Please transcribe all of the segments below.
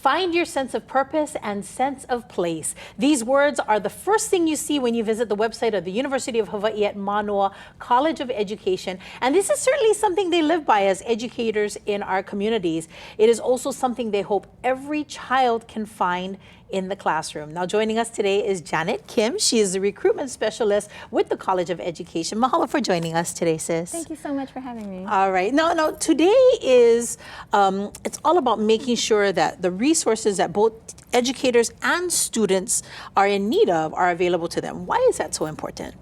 Find your sense of purpose and sense of place. These words are the first thing you see when you visit the website of the University of Hawaii at Manoa College of Education. And this is certainly something they live by as educators in our communities. It is also something they hope every child can find in the classroom. Now joining us today is Janet Kim. She is the recruitment specialist with the College of Education. Mahalo for joining us today, sis. Thank you so much for having me. All right. Now today is, it's all about making sure that the resources that both educators and students are in need of are available to them. Why is that so important?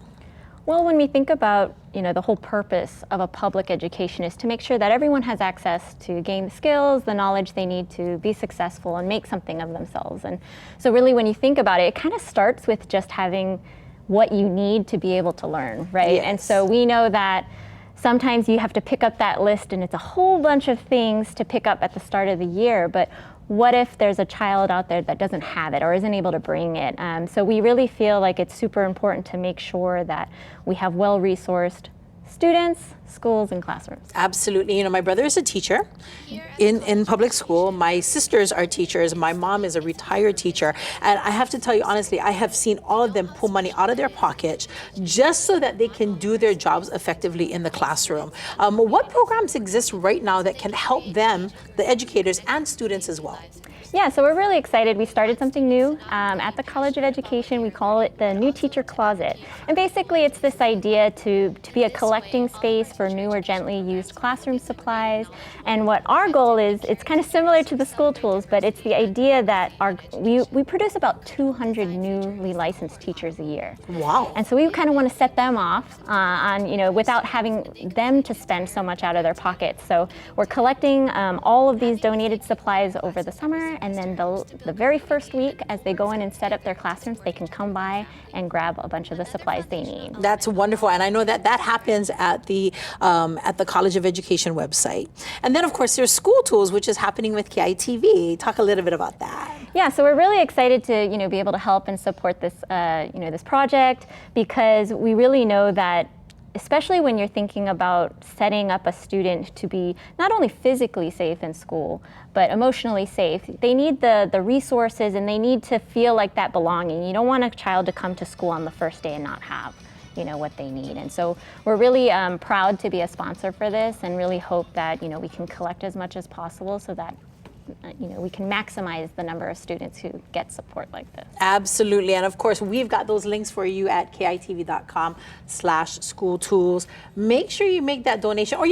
Well, when we think about, the whole purpose of a public education is to make sure that everyone has access to gain the skills, the knowledge they need to be successful and make something of themselves. And so really when you think about it, it kind of starts with just having what you need to be able to learn, right? Yes. And so we know that sometimes you have to pick up that list and it's a whole bunch of things to pick up at the start of the year, but what if there's a child out there that doesn't have it or isn't able to bring it? So we really feel like it's super important to make sure that we have well-resourced students, schools, and classrooms. Absolutely. My brother is a teacher in public school. My sisters are teachers. My mom is a retired teacher. And I have to tell you honestly, I have seen all of them pull money out of their pockets just so that they can do their jobs effectively in the classroom. What programs exist right now that can help them, the educators and students as well? Yeah, so we're really excited. We started something new at the College of Education. We call it the New Teacher Closet. And basically it's this idea to be a collecting space for new or gently used classroom supplies. And what our goal is, it's kind of similar to the school tools, but it's the idea that we produce about 200 newly licensed teachers a year. Wow. And so we kind of want to set them off without having them to spend so much out of their pockets. So we're collecting all of these donated supplies over the summer. And then the very first week, as they go in and set up their classrooms, they can come by and grab a bunch of the supplies they need. That's wonderful, and I know that happens at the College of Education website. And then, of course, there's school tools, which is happening with KITV. Talk a little bit about that. Yeah, so we're really excited to be able to help and support this this project, because we really know that, especially when you're thinking about setting up a student to be not only physically safe in school, but emotionally safe, they need the resources and they need to feel like that belonging. You don't want a child to come to school on the first day and not have what they need. And so we're really proud to be a sponsor for this and really hope that we can collect as much as possible so that we can maximize the number of students who get support like this. Absolutely. And of course, we've got those links for you at kitv.com/schooltools. Make sure you make that donation. Or,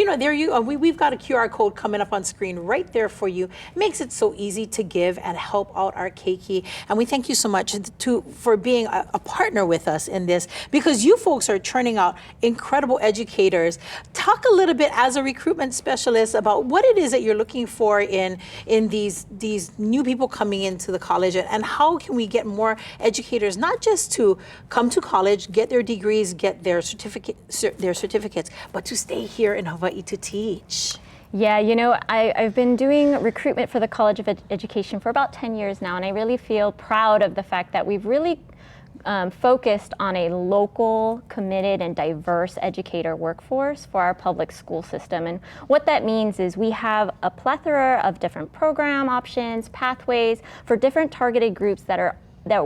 we've got a QR code coming up on screen right there for you. Makes it so easy to give and help out our keiki. And we thank you so much for being a partner with us in this, because you folks are churning out incredible educators. Talk a little bit as a recruitment specialist about what it is that you're looking for in these new people coming into the college, and how can we get more educators not just to come to college, get their degrees, get their certificates, but to stay here in Hawaii to teach. Yeah, I've been doing recruitment for the College of Education for about 10 years now, and I really feel proud of the fact that we've really focused on a local, committed, and diverse educator workforce for our public school system. And what that means is we have a plethora of different program options, pathways for different targeted groups that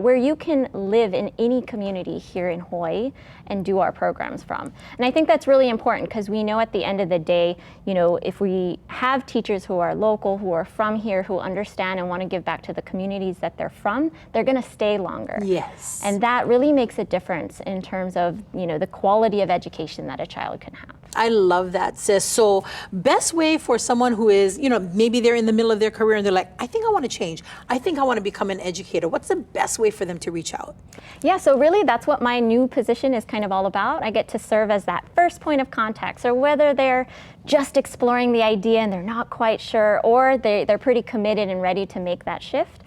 where you can live in any community here in Hawaii and do our programs from. And I think that's really important, because we know at the end of the day, if we have teachers who are local, who are from here, who understand and want to give back to the communities that they're from, they're going to stay longer. Yes. And that really makes a difference in terms of, the quality of education that a child can have. I love that, sis. So best way for someone who is, maybe they're in the middle of their career and they're like, I think I want to change. I think I want to become an educator. What's the best way for them to reach out? Yeah, so really that's what my new position is kind of all about. I get to serve as that first point of contact. So whether they're just exploring the idea and they're not quite sure, or they're pretty committed and ready to make that shift,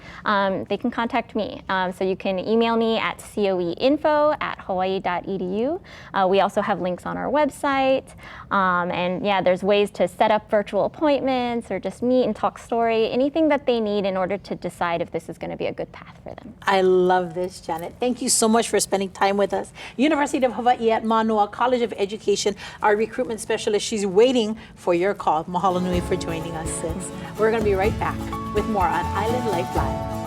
they can contact me. So you can email me at coeinfo@hawaii.edu. We also have links on our website. And yeah, there's ways to set up virtual appointments or just meet and talk story, anything that they need in order to decide if this is going to be a good path for them. I love this, Janet. Thank you so much for spending time with us. University of Hawaii at Manoa College of Education, our recruitment specialist, she's waiting for your call. Mahalo nui for joining us, sis. We're going to be right back. with more on Island Life Live.